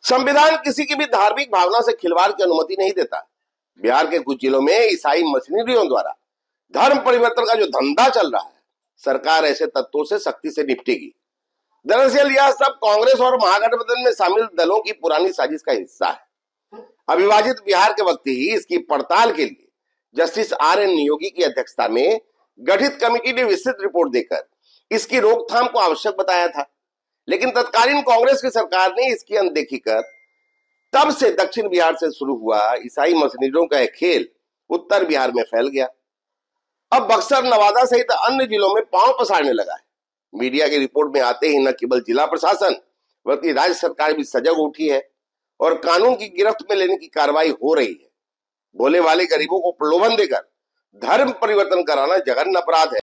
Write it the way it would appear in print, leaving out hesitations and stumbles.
संविधान किसी की भी धार्मिक भावना से खिलवाड़ की अनुमति नहीं देता। बिहार के कुछ जिलों में ईसाई मशीनरियों द्वारा धर्म परिवर्तन का जो धंधा चल रहा है, सरकार ऐसे तत्वों से सख्ती से निपटेगी। दरअसल यह सब कांग्रेस और महागठबंधन में शामिल दलों की पुरानी साजिश का हिस्सा है। अविभाजित बिहार के वक्त ही इसकी पड़ताल के लिए जस्टिस आर.एन. नियोगी की अध्यक्षता में गठित कमेटी ने विस्तृत रिपोर्ट देकर इसकी रोकथाम को आवश्यक बताया था, लेकिन तत्कालीन कांग्रेस की सरकार ने इसकी अनदेखी कर तब से दक्षिण बिहार से शुरू हुआ ईसाई मशीनरियों का एक खेल उत्तर बिहार में फैल गया। अब बक्सर, नवादा सहित अन्य जिलों में पांव पसारने लगा है। मीडिया की रिपोर्ट में आते ही न केवल जिला प्रशासन बल्कि राज्य सरकार भी सजग उठी है और कानून की गिरफ्त में लेने की कार्रवाई हो रही है। भोले वाले गरीबों को प्रलोभन देकर धर्म परिवर्तन कराना जघन्य अपराध है।